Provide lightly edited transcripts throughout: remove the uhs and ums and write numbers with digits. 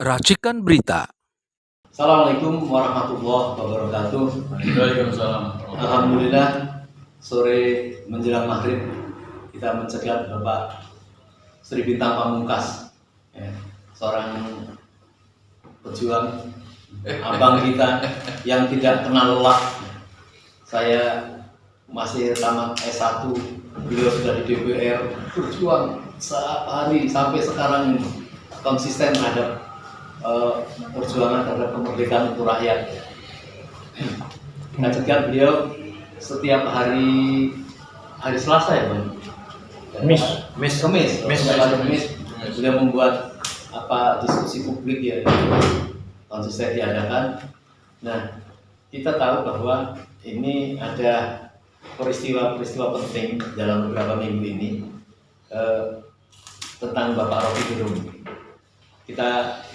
Racikan Berita. Assalamualaikum warahmatullahi wabarakatuh. Waalaikumsalam. Alhamdulillah, sore menjelang maghrib kita mencegat Bapak Sri Bintang Pamungkas, seorang pejuang abang kita yang tidak kenal lelah. Saya masih tamat S1, beliau sudah di DPR, berjuang setiap hari sampai sekarang ini konsisten terhadap perjuangan terhadap kemerdekaan untuk rakyat. Kita cegat beliau setiap hari Selasa ya Bang? Kemis. Beliau membuat diskusi publik ya, konsisten diadakan. Nah, kita tahu bahwa ini ada peristiwa-peristiwa penting dalam beberapa minggu ini tentang Bapak Rocky Gerung. Kita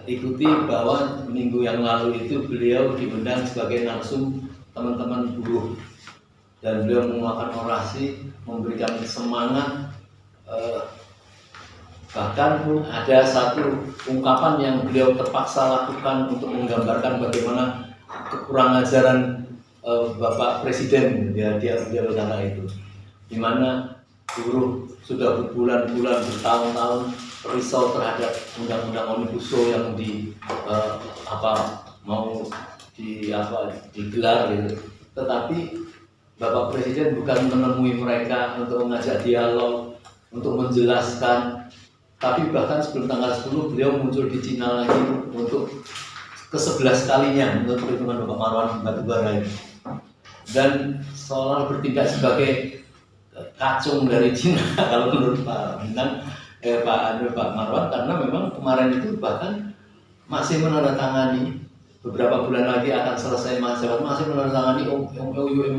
ikuti bahwa minggu yang lalu itu beliau diundang sebagai narsum teman-teman buruh, dan beliau mengeluarkan orasi, memberikan semangat, bahkan ada satu ungkapan yang beliau terpaksa lakukan untuk menggambarkan bagaimana kekurang ajaran Bapak Presiden, dia berkata itu, di mana buruh sudah berbulan-bulan, bertahun-tahun risau terhadap undang-undang Omnibus Law yang digelar gitu. Tetapi Bapak Presiden bukan menemui mereka untuk mengajak dialog, untuk menjelaskan, tapi bahkan sebelum tanggal 10 beliau muncul di Cina lagi untuk ke-11 kalinya untuk pertemuan Bapak Marwan Batubara ini, dan seolah bertindak sebagai kacung dari Cina kalau menurut Pak Bintang, Pak Marwan, karena memang kemarin itu bahkan masih menandatangani, beberapa bulan lagi akan selesai masa, masih menandatangani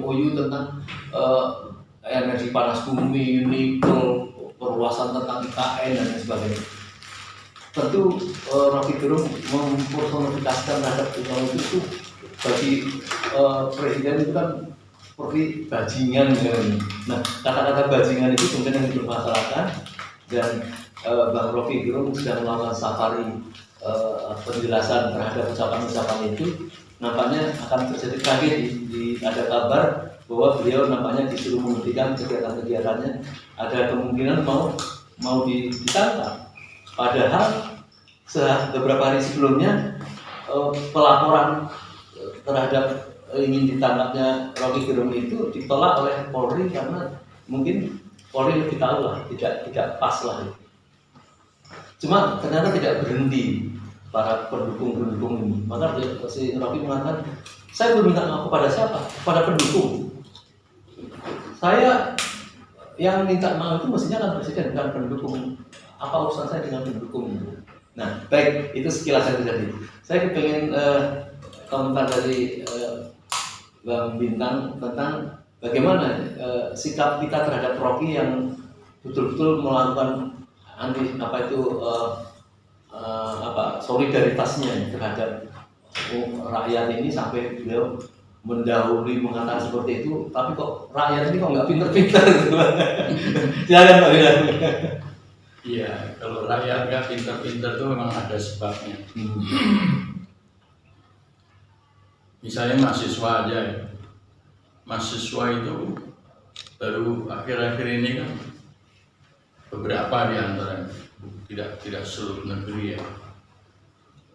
MOU tentang energi panas bumi, nikel, perluasan tentang IKN dan lain sebagainya. Tentu Rocky Gerung mempersonifikasikan terhadap itu bagi presiden itu kan seperti bajingan gitu. Nah, kata-kata bajingan itu kemudian yang dipermasalahkan, dan Bang Rocky Gerung sedang melakukan safari penjelasan terhadap ucapan-ucapan itu. Nampaknya akan terjadi kaget ada kabar bahwa beliau nampaknya disuruh menghentikan kegiatan-kegiatannya, ada kemungkinan mau ditangkap. Padahal beberapa hari sebelumnya pelaporan terhadap ingin ditangkapnya Rocky Gerung itu ditolak oleh Polri karena mungkin Polri lebih tahu lah, tidak pas lah. Cuma ternyata tidak berhenti para pendukung ini. Maka si Rocky mengatakan, saya berminta maaf kepada siapa? Kepada pendukung. Saya yang minta maaf itu mestinya kan presiden, bukan pendukung. Apa urusan saya dengan pendukung? Nah, baik, itu sekilas yang terjadi. Saya pengen komentar dari Bang Bintang tentang bagaimana sikap kita terhadap Rocky yang betul-betul melakukan solidaritasnya terhadap rakyat ini, sampai beliau mendahului mengatakan seperti itu. Tapi kok rakyat ini kok nggak pinter-pinter gitu. Silakan Pak Bintang. Iya, kalau rakyat nggak pinter-pinter itu memang ada sebabnya. Misalnya mahasiswa aja ya. Mahasiswa itu baru akhir-akhir ini kan beberapa di antara, tidak seluruh negeri ya,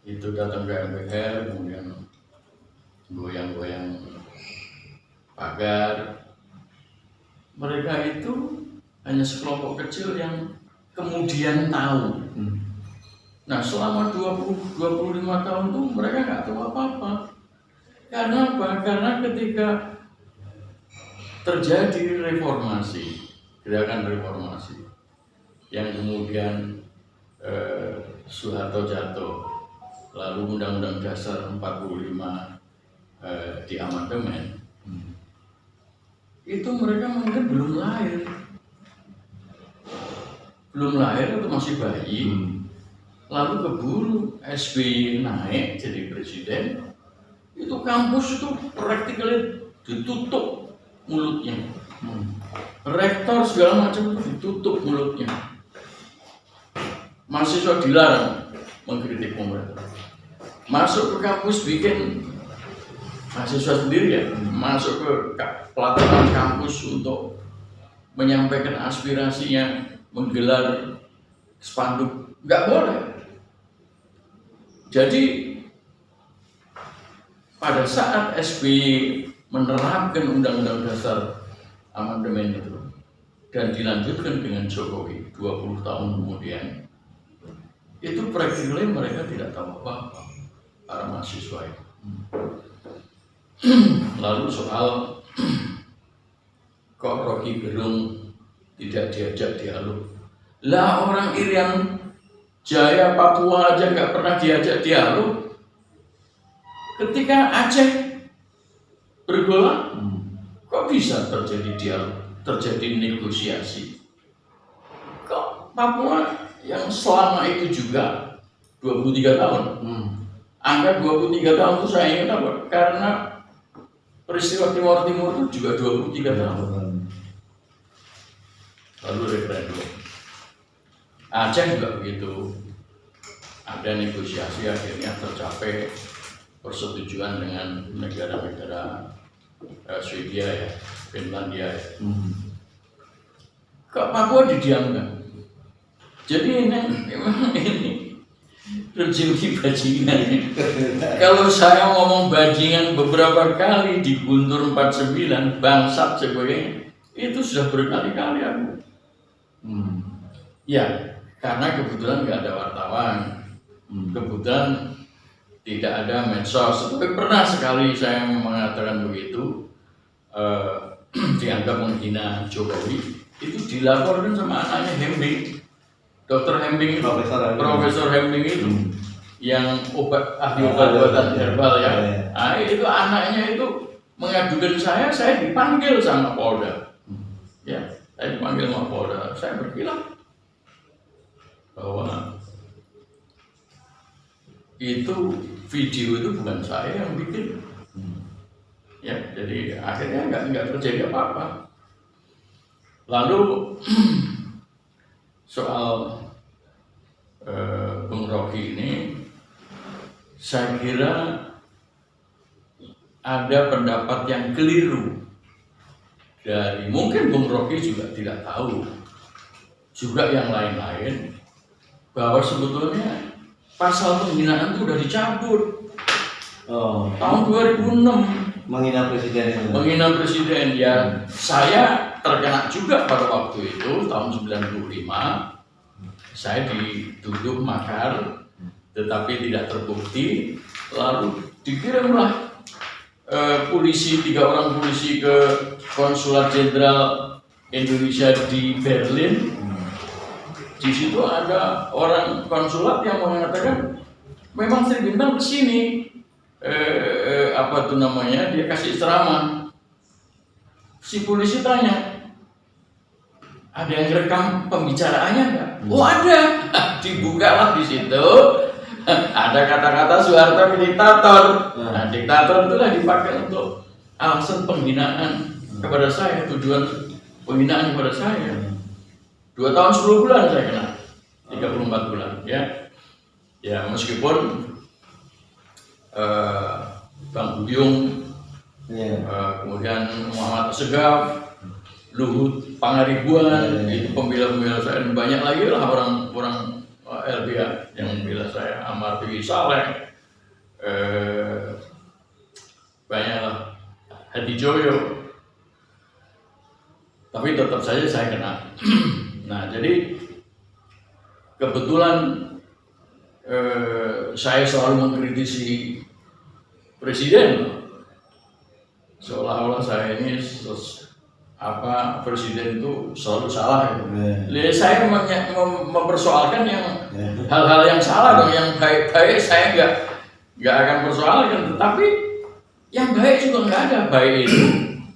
itu datang ke MPR, kemudian goyang-goyang pagar. Mereka itu hanya sekelompok kecil yang kemudian tahu. Nah, selama 20-25 tahun tuh mereka nggak tahu apa-apa. Karena apa? Karena ketika terjadi reformasi, gerakan reformasi, yang kemudian Soeharto jatuh, lalu Undang-Undang Dasar 45 diamandemen, itu mereka mungkin belum lahir atau masih bayi, lalu keburu SBY naik jadi presiden, itu kampus itu praktikally ditutup mulutnya, rektor segala macam itu ditutup mulutnya, mahasiswa dilarang mengkritik pemerintah. Masuk ke kampus bikin mahasiswa sendiri ya, masuk ke pelataran kampus untuk menyampaikan aspirasinya, menggelar spanduk, nggak boleh. Jadi pada saat SBY menerapkan Undang-Undang Dasar amandemen itu dan dilanjutkan dengan Jokowi 20 tahun kemudian, itu practically mereka tidak tahu apa-apa, para mahasiswa itu. Lalu soal kok Rocky Gerung tidak diajak dialog, lah orang Irian Jaya Papua aja nggak pernah diajak dialog. Ketika Aceh bergolak, kok bisa terjadi dialog, terjadi negosiasi? Kok Papua yang selama itu juga 23 tahun, angka 23 tahun itu saya ingat apa? Karena peristiwa Timur Timur itu juga 23 tahun. Lalu referendum. Aceh juga begitu, ada negosiasi, akhirnya tercapai persetujuan dengan negara-negara Swedia ya, Finlandia ya. Kok Papua didiamkan? Jadi memang ini rezim bajingan. Kalau saya ngomong bajingan beberapa kali di Guntur 49, bangsat sebagainya, itu sudah berkali-kali aku. Ya, karena kebetulan nggak ada wartawan, kebetulan tidak ada medsos. Tapi pernah sekali saya mengatakan begitu, dianggap menghina Jokowi, itu dilaporkan sama anaknya Hembing, Dr. Hembing, Profesor Hembing itu, yang ahli obat-obatan herbal ya. Nah, itu anaknya itu mengadukan saya dipanggil sama Polda. Ya, saya dipanggil sama Polda, saya berbilang bahwa itu video itu bukan saya yang bikin. Ya, jadi akhirnya nggak terjadi apa-apa. Lalu soal Bung Rocky ini, saya kira ada pendapat yang keliru dari mungkin Bung Rocky juga tidak tahu, juga yang lain-lain, bahwa sebetulnya pasal penghinaan itu sudah dicabut tahun 2006. Menghina presiden itu. Menghina presiden ya, saya terkena juga pada waktu itu tahun 95. Saya dituduh makar, tetapi tidak terbukti. Lalu dikirimlah polisi, 3 orang polisi ke Konsulat Jenderal Indonesia di Berlin. Di situ ada orang konsulat yang mengatakan memang Sri Bintang kesini, apa tuh namanya, dia kasih ceramah. Si polisi tanya, ada yang rekam pembicaraannya nggak? Oh ada. Dibukalah di situ. Ada kata-kata Soeharto diktator. Nah, diktator itulah dipakai untuk alasan penghinaan kepada saya, tujuan penghinaan kepada saya. 2 tahun 10 bulan saya kena, 34 bulan ya. Ya meskipun Bang Buyung, kemudian Muhammad Segaf, Luhut Pangaribuan, itu pembela-pembela saya, dan banyak lagi lah orang-orang LBH yang membela saya, Amar Tinggi Saleh, banyak lah, Hadi Joyo, tapi tetap saja saya kena. Nah jadi kebetulan saya selalu mengkritisi presiden, seolah-olah saya ini presiden itu selalu salah. Saya mempersoalkan yang hal-hal yang salah dong, yang baik-baik saya nggak akan persoalkan, tetapi yang baik juga nggak ada. Baik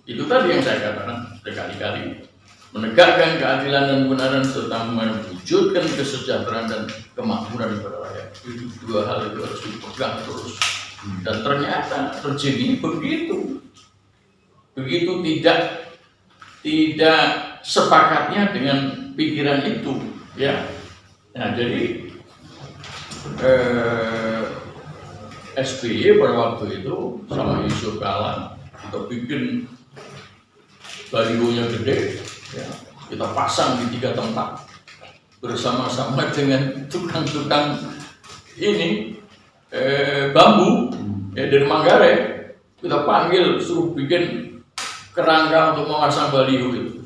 itu tadi yang saya katakan berkali-kali, menegakkan keadilan dan kebenaran serta mewujudkan kesejahteraan dan kemakmuran kepada rakyat. Itu 2 hal itu harus dipegang terus. Dan ternyata rezim ini begitu tidak sepakatnya dengan pikiran itu, ya. Nah jadi SBY pada waktu itu sama Yusuf Kala kita bikin balihonya gede, ya, kita pasang di 3 tempat bersama-sama dengan tukang-tukang ini bambu ya, dari Manggarai. Kita panggil suruh bikin kerangka untuk memasang baliho itu.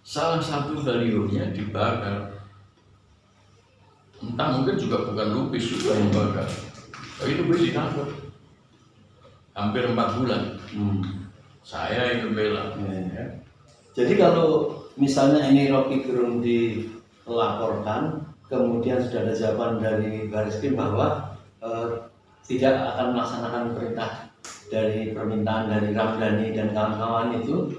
Salah satu balihonya dibakar. Entah mungkin juga bukan lupis juga yang bakar. Itu gue ditangkap hampir 4 bulan. Saya itu bela. Ya. Jadi kalau misalnya ini Rocky Gerung dilaporkan, kemudian sudah ada jawaban dari Barreskrim bahwa tidak akan melaksanakan perintah dari permintaan dari Ramdhani dan kawan-kawan itu,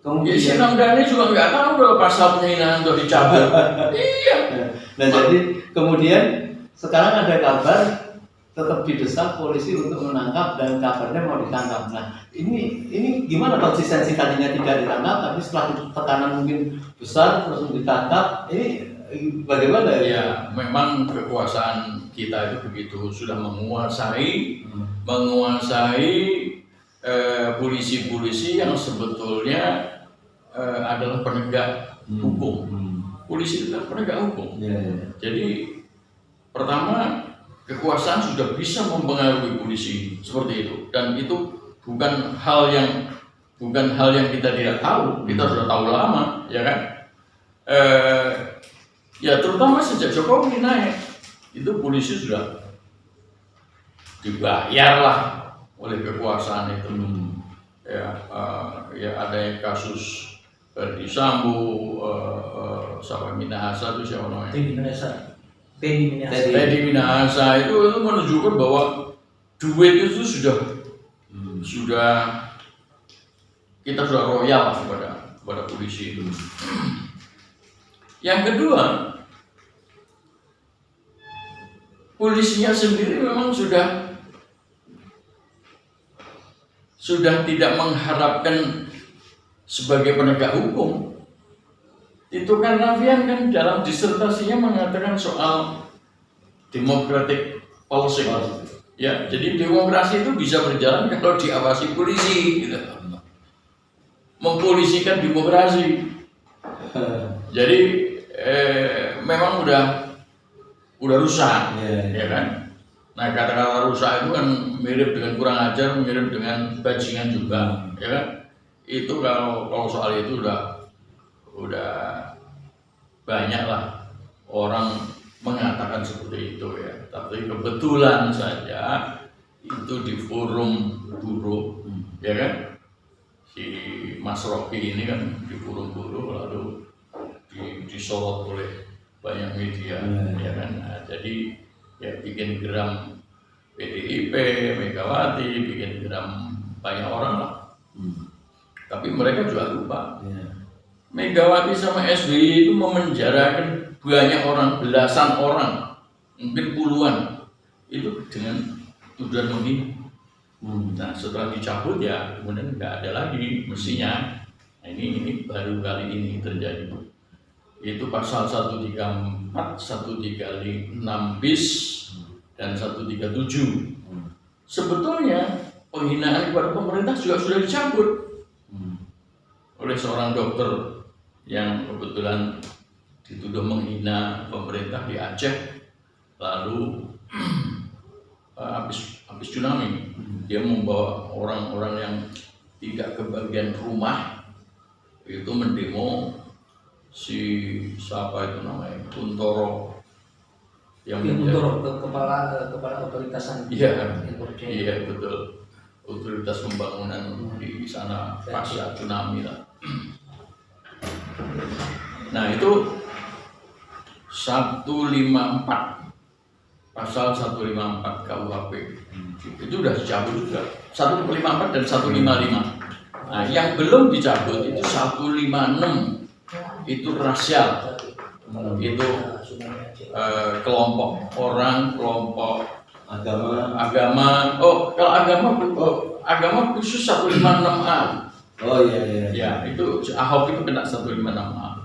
kemudian si Ramdhani juga nggak tahu kalau pasal penghinaan untuk dicabut. Iya. Nah jadi kemudian sekarang ada kabar tetap didesak polisi untuk menangkap dan kabarnya mau ditangkap. Nah ini gimana konsistensi tadinya tidak ditangkap tapi setelah tekanan mungkin besar terus ditangkap, ini bagaimana ya? Ya memang kekuasaan kita itu begitu, sudah menguasai polisi-polisi yang sebetulnya adalah penegak hukum. Polisi itu penegak hukum. Jadi pertama, kekuasaan sudah bisa mempengaruhi polisi seperti itu, dan itu bukan hal yang kita tidak tahu, kita sudah tahu lama, ya kan? Ya terutama sejak Jokowi naik, itu polisi sudah dibayar lah oleh kekuasaan itu. Ya ada yang kasus Verdi Sambo, Sampai Minahasa itu siapa namanya? Teddy Minahasa itu menunjukkan bahwa duit itu sudah kita sudah royal kepada polisi itu. Yang kedua, polisinya sendiri memang sudah tidak mengharapkan sebagai penegak hukum. Itu karena Nafian kan dalam disertasinya mengatakan soal democratic policy. Ya, jadi demokrasi itu bisa berjalan kalau diawasi polisi, gitu. Mempolisikan demokrasi. Jadi memang udah rusak, ya kan? Nah kata-kata rusak itu kan mirip dengan kurang ajar, mirip dengan bajingan juga, ya kan? Itu kalau soal itu udah banyak lah orang mengatakan seperti itu ya. Tapi kebetulan saja itu di forum buruh, ya kan? Si Mas Rocky ini kan di forum buruh lalu disorot oleh banyak media, ya kan? Nah, jadi ya bikin geram PDIP, Megawati, bikin geram banyak orang lah. Tapi mereka juga lupa. Megawati sama SBY itu memenjarakan banyak orang, belasan orang, mungkin puluhan, itu dengan tuduhan menghina. Nah setelah dicabut ya kemudian nggak ada lagi mestinya. Nah, ini baru kali ini terjadi. Itu pasal 134, 136 bis dan 137. Sebetulnya penghinaan kepada pemerintah juga sudah dicabut oleh seorang dokter yang kebetulan dituduh menghina pemerintah di Aceh, lalu habis tsunami dia membawa orang-orang yang tidak kebagian rumah itu mendemo si siapa itu namanya Kuntoro yang kepala otoritasan. Iya betul, otoritas pembangunan di sana pasca tsunami lah. Nah itu 154 pasal 154 KUHP itu sudah dicabut juga, 154 dan 155. Nah yang belum dicabut itu 156, itu rasial, itu kelompok orang, kelompok agama. Oh kalau agama khusus 156A. Oh iya. Ya itu Ahok itu kena 156A.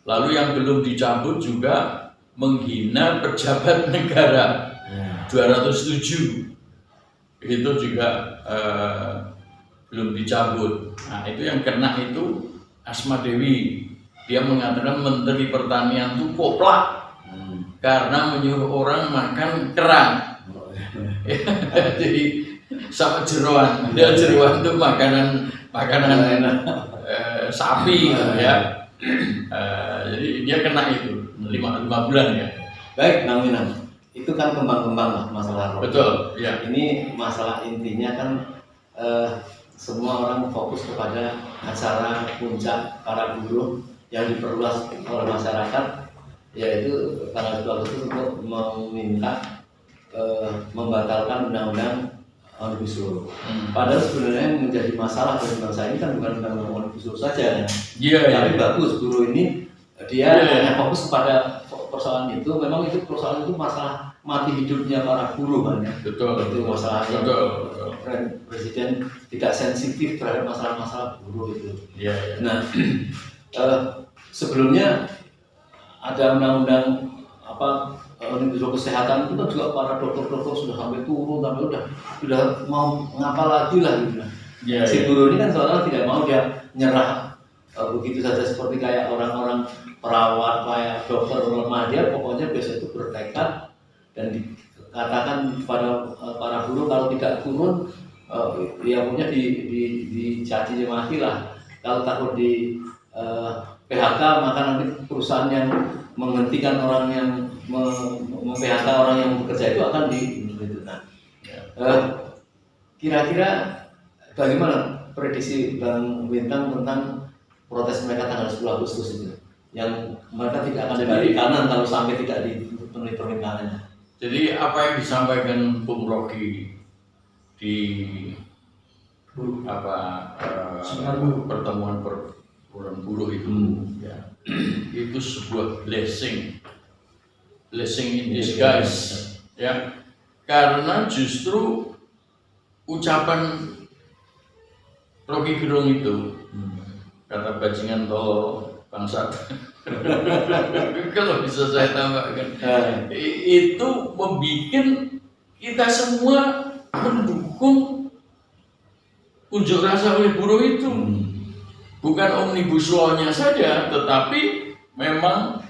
Lalu yang belum dicabut juga menghina pejabat negara Ya. 207 itu juga belum dicabut. Nah itu yang kena itu Asma Dewi, dia mengatakan Menteri Pertanian itu poplak karena menyuruh orang makan kerang. Jadi sama jeroan, dia jeroan itu makanan sapi ya. Jadi dia kena itu 5 bulan ya. Baik, Bang Minang, itu kan kembang-kembang lah masalah rokok. Betul, ya. Ini masalah intinya kan semua orang fokus kepada acara puncak para buruh yang diperluas oleh masyarakat, yaitu tanggal 2 Agustus untuk meminta membatalkan undang-undang Omnibus Law. Padahal sebenarnya yang menjadi masalah bagi bangsa ini kan bukan undang-undang Omnibus Law saja, Iya. tapi bagus buruh ini dia hanya fokus kepada persoalan itu. Memang itu persoalan itu masalah mati hidupnya para buruh kan ya. Betul. Itu masalahnya. Betul. Presiden tidak sensitif terhadap masalah-masalah buruh itu. Iya. Nah, sebelumnya ada undang-undang Omnibus Law kesehatan itu kan juga para dokter-dokter sudah sampai turun, sampai udah mau ngapa lagi lah gitu. Iya. Si buruh ini kan seolah tidak mau dia nyerah begitu saja seperti kayak orang-orang perawat, kayak dokter lemah, dia pokoknya besok itu bertekad dan dikatakan kepada para buruh kalau tidak turun ya punya dicaci maki lah. Kalau takut di PHK maka nanti perusahaan yang menghentikan orang yang mem-PHK orang yang bekerja itu akan nah, kira-kira bagaimana prediksi Bang Bintang tentang protes mereka tanggal 10 Agustus itu, yang mereka tidak akan dibalik kanan kalau sampai tidak dipenuhi permintaannya. Jadi apa yang disampaikan Bung Rocky di pertemuan buruh itu ya, itu sebuah blessing in disguise ya, karena justru ucapan Rocky Gerung itu kata bajingan tolol bangsat kalau bisa saya tambahkan itu membuat kita semua mendukung unjuk rasa oleh buruh itu. Bukan Omnibus Law-nya saja, tetapi memang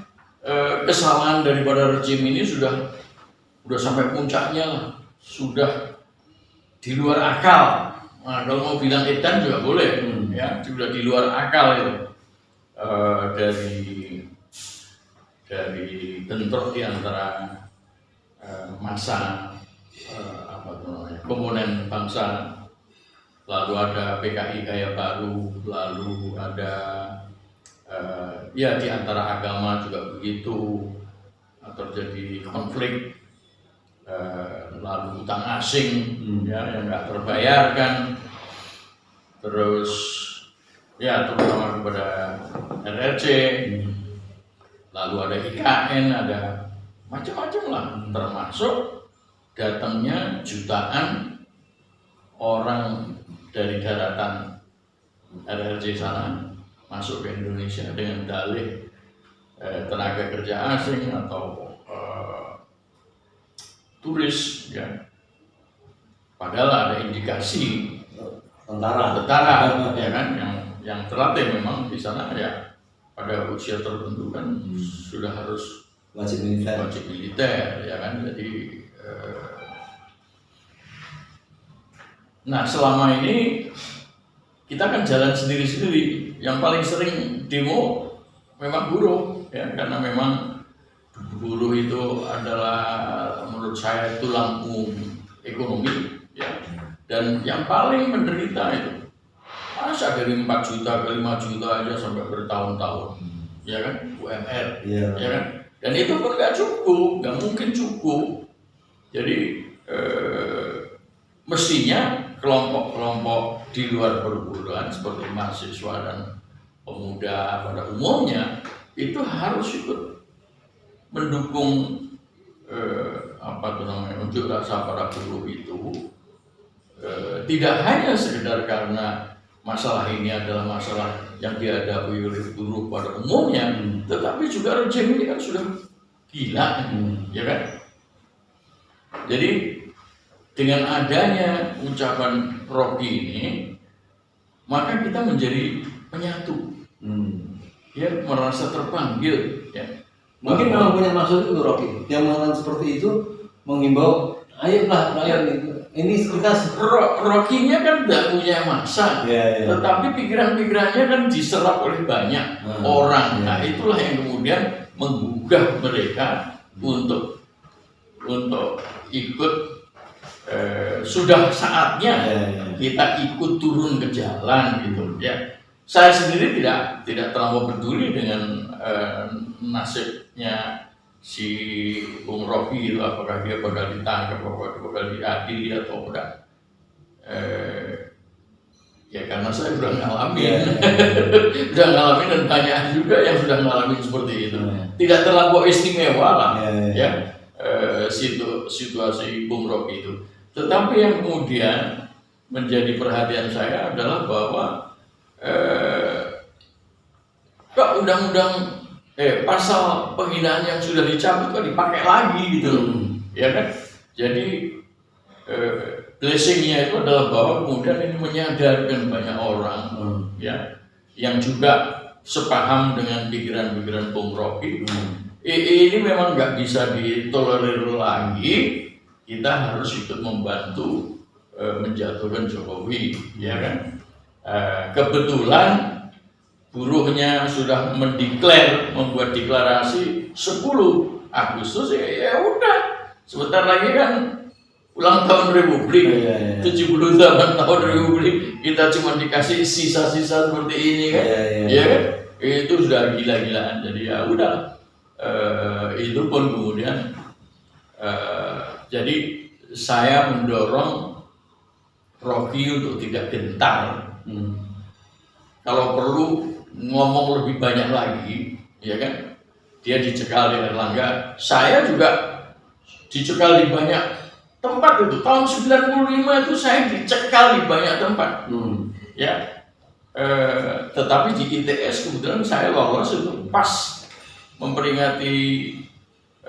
kesalahan daripada rejim ini sudah sampai puncaknya lah, sudah di luar akal. Nah, kalau mau bilang edan juga boleh, ya, sudah di luar akal itu. Dari bentrok di antara massa komponen bangsa, lalu ada PKI Kaya Baru, lalu ada ya di antara agama juga begitu, terjadi konflik. Lalu utang asing ya, yang nggak terbayarkan, terus ya terutama kepada RRC, lalu ada IKN, ada macam-macam lah, termasuk datangnya jutaan orang dari daratan RRC sana masuk ke Indonesia dengan dalih tenaga kerja asing atau turis ya, padahal ada indikasi tentara ya kan yang terlatih memang di sana ya, pada usia tertentu kan sudah harus wajib militer ya kan. Jadi nah selama ini kita kan jalan sendiri-sendiri, yang paling sering demo memang buruh ya, karena memang buruh itu adalah menurut saya tulang punggung ekonomi ya, dan yang paling menderita itu masa dari 4 juta ke 5 juta aja sampai bertahun-tahun ya kan, UMR ya kan, dan itu pun nggak cukup, nggak mungkin cukup. Jadi mestinya kelompok-kelompok di luar perburuan seperti mahasiswa dan pemuda pada umumnya itu harus ikut mendukung unjuk rasa para buruh itu, tidak hanya sekedar karena masalah ini adalah masalah yang dihadapi oleh buruh pada umumnya, tetapi juga rejim ini kan sudah gila, ya kan? Jadi dengan adanya ucapan Rocky ini, maka kita menjadi penyatu, ya, merasa terpanggil, ya. Mungkin memang punya maksud itu Rocky. Yang mengatakan seperti itu menghimbau, ayolah rakyat ini kita Rocky-nya kan tidak punya masa, ya. tetapi pikiran-pikirannya kan diserap oleh banyak orang. Nah, itulah yang kemudian menggugah mereka untuk ikut. Sudah saatnya kita ikut turun ke jalan gitu, ya. Saya sendiri tidak terlalu peduli dengan nasibnya si Bung Rocky itu, apakah dia bakal ditangkap, apakah dia bakal diadili atau enggak. Ya karena saya sudah ngalamin, sudah ngalamin, dan banyak juga yang sudah ngalamin seperti itu. Tidak terlalu istimewa lah, ya, situasi Bung Rocky itu. Tetapi yang kemudian menjadi perhatian saya adalah bahwa kok undang-undang pasal penghinaan yang sudah dicabut kok dipakai lagi gitu, ya kan? Jadi blessingnya itu adalah bahwa kemudian ini menyadarkan banyak orang, ya, yang juga sepaham dengan pikiran-pikiran Bung Rocky. Ini memang nggak bisa ditolerir lagi. Kita harus ikut membantu menjatuhkan Jokowi, ya kan? Kebetulan buruhnya sudah membuat deklarasi 10 Agustus, ya udah. Sebentar lagi kan ulang tahun Republik, 78 tahun Republik, kita cuma dikasih sisa-sisa seperti ini kan, ya kan? Itu sudah gila-gilaan. Jadi ya udah, itu pun kemudian. Jadi saya mendorong Rocky untuk tidak gentar. Kalau perlu ngomong lebih banyak lagi, ya kan? Dia dicekal di Erlangga, saya juga dicekal di banyak tempat itu. Tahun 95 itu saya dicekal di banyak tempat, ya. Tetapi di ITS kebetulan saya lolos itu pas memperingati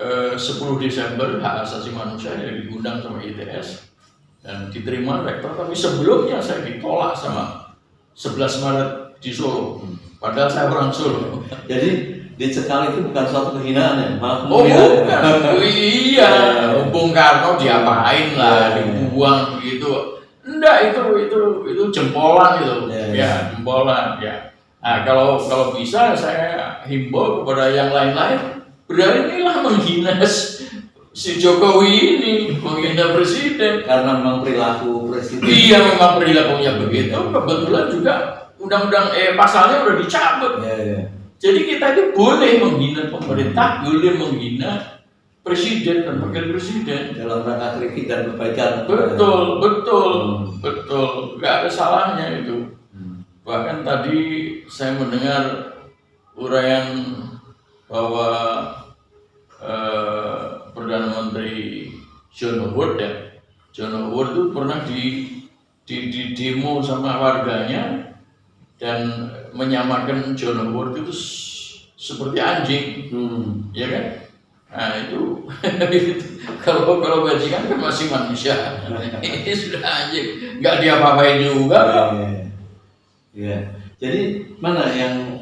10 Desember hak asasi manusia, yang diundang sama ITS dan diterima rektor. Tapi sebelumnya saya ditolak sama 11 Maret di Solo, padahal saya orang Solo. Jadi dicekal itu bukan suatu kehinaan ya, malah bukan. Iya, Bung Karno diapain lah, dibuang gitu. Enggak, itu jempolan itu, ya, jempolan, ya. Nah, kalau bisa saya himbau kepada yang lain-lain, beranilah menghina si Jokowi ini, menghina presiden. Karena memang perilaku presiden. Iya, memang perilakunya begitu. Kebetulan juga undang-undang pasalnya udah dicabut. Jadi kita itu boleh menghina pemerintah, boleh menghina presiden dan wakil presiden dalam rangka kritik dan perbaikan. Betul. Gak ada salahnya itu. Bahkan tadi saya mendengar uraian bahwa Perdana Menteri John Howard itu pernah di demo sama warganya dan menyamakan John Howard itu seperti anjing, ya kan? Nah itu kalau bajingan kan masih manusia, ini sudah anjing, nggak diapa-apain juga. Ya, jadi mana yang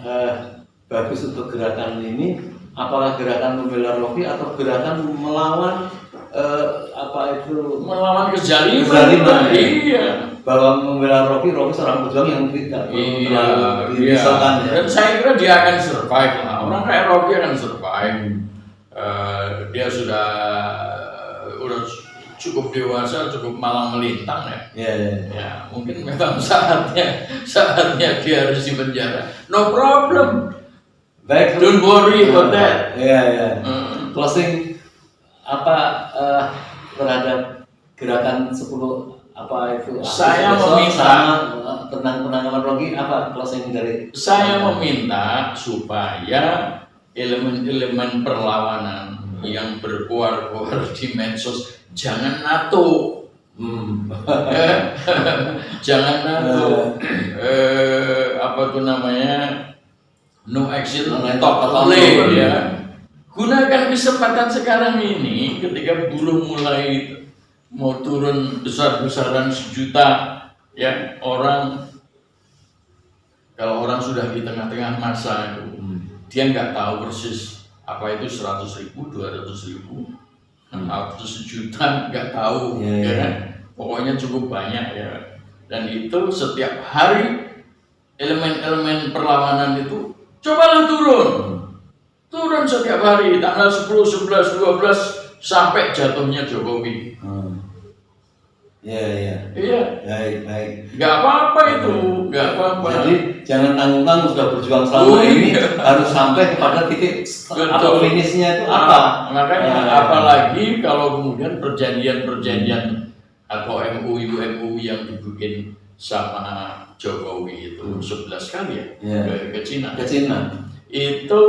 bagus untuk gerakan ini? Apakah gerakan membela Rocky atau gerakan melawan melawan kezaliman? Iya. Bahwa membela Rocky seorang pejuang yang tidak terlalu dirisalkan. Ya. Dan saya kira dia akan survive lah. Orang kayak Rocky akan survive. Dia sudah cukup dewasa, cukup malang melintang ya. Ya, mungkin memang saatnya dia harus di penjara. No problem. Baik, don't worry about that. Closing terhadap gerakan 10 saya meminta tentang penangkapan Rocky, closing dari saya meminta supaya elemen-elemen perlawanan yang berkuar-kuar di medsos jangan NATO. Jangan NATO. No action, talk late, ya. gunakan kesempatan sekarang ini ketika buruh mulai mau turun besar-besaran 1 juta ya orang. Kalau orang sudah di tengah-tengah masa itu dia nggak tahu persis apa itu 100.000, 200.000 atau 1 juta, nggak tahu ya kan? Pokoknya cukup banyak ya. Dan itu setiap hari elemen-elemen perlawanan itu cobalah turun setiap hari tanggal 10, 11, 12 sampai jatuhnya Jokowi. Iya. Baik. Nggak apa-apa itu, nggak apa-apa. Jadi jangan tanggung-tanggung sudah berjuang selama ini harus sampai kepada titik atau finishnya itu apa. Makanya apalagi kalau kemudian perjanjian atau MUU yang dibikin sama Jokowi itu 11 kali ya ke Cina. Itu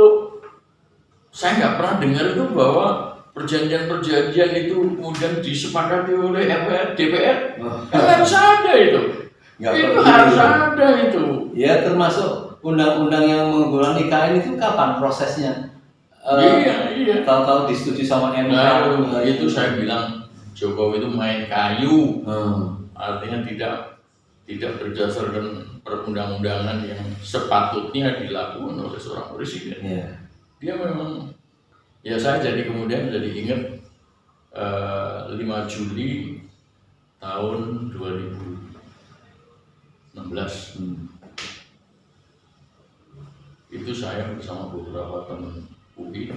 saya nggak pernah dengar itu bahwa perjanjian itu kemudian disepakati oleh DPR. Kan harus ada itu. Harus ada itu. Ya termasuk undang-undang yang menggunakan IKN itu kapan prosesnya? Iya. Tahu-tahu disetujui sama MK. Nah, itu saya bilang Jokowi itu main kayu. Artinya tidak berdasarkan perundang-undangan yang sepatutnya dilakukan oleh seorang presiden. Dia memang, ya saya kemudian jadi ingat 5 Juli tahun 2016 itu saya bersama beberapa teman UI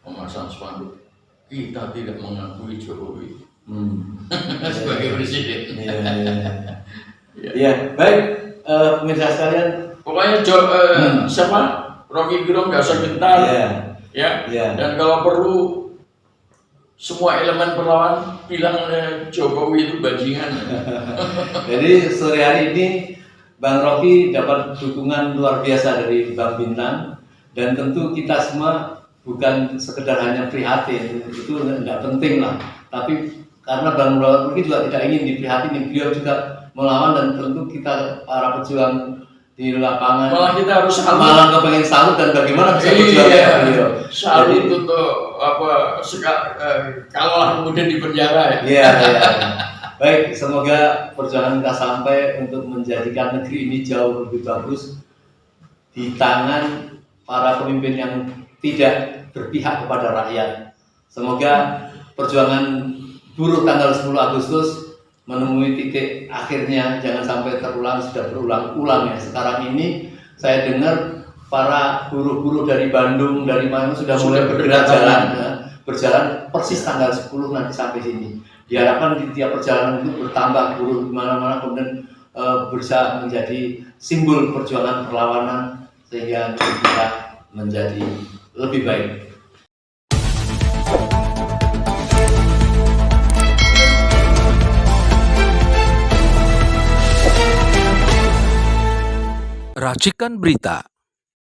memasang spanduk, kita tidak mengakui Jokowi sebagai presiden. Iya, baik pemirsa sekalian. Pokoknya siapa? Rocky Gerung nggak usah gentar. Ya. Dan kalau perlu semua elemen perlawan bilang Jokowi itu bajingan. Jadi sore hari ini Bang Rocky dapat dukungan luar biasa dari Bang Bintang, dan tentu kita semua bukan sekedar hanya prihatin, itu tidak penting lah. Tapi karena Bang Rocky juga tidak ingin diprihatini, beliau juga melawan, dan tentu kita para pejuang di lapangan malah kita harus malah kepengen salut dan bagaimana bisa berjuang beliau. Salut untuk kalau kemudian di penjara ya. Iya. Baik, semoga perjuangan kita sampai untuk menjadikan negeri ini jauh lebih bagus di tangan para pemimpin yang tidak berpihak kepada rakyat. Semoga perjuangan buruh tanggal 10 Agustus menemui titik akhirnya, jangan sampai terulang. Sudah berulang-ulang ya. Sekarang ini saya dengar para buruh-buruh dari Bandung, dari mana sudah mulai bergerak berjalan persis tanggal 10 nanti sampai sini. Diharapkan di tiap perjalanan itu bertambah buruh di mana-mana, kemudian berusaha menjadi simbol perjuangan perlawanan sehingga kita menjadi lebih baik. Racikan Berita.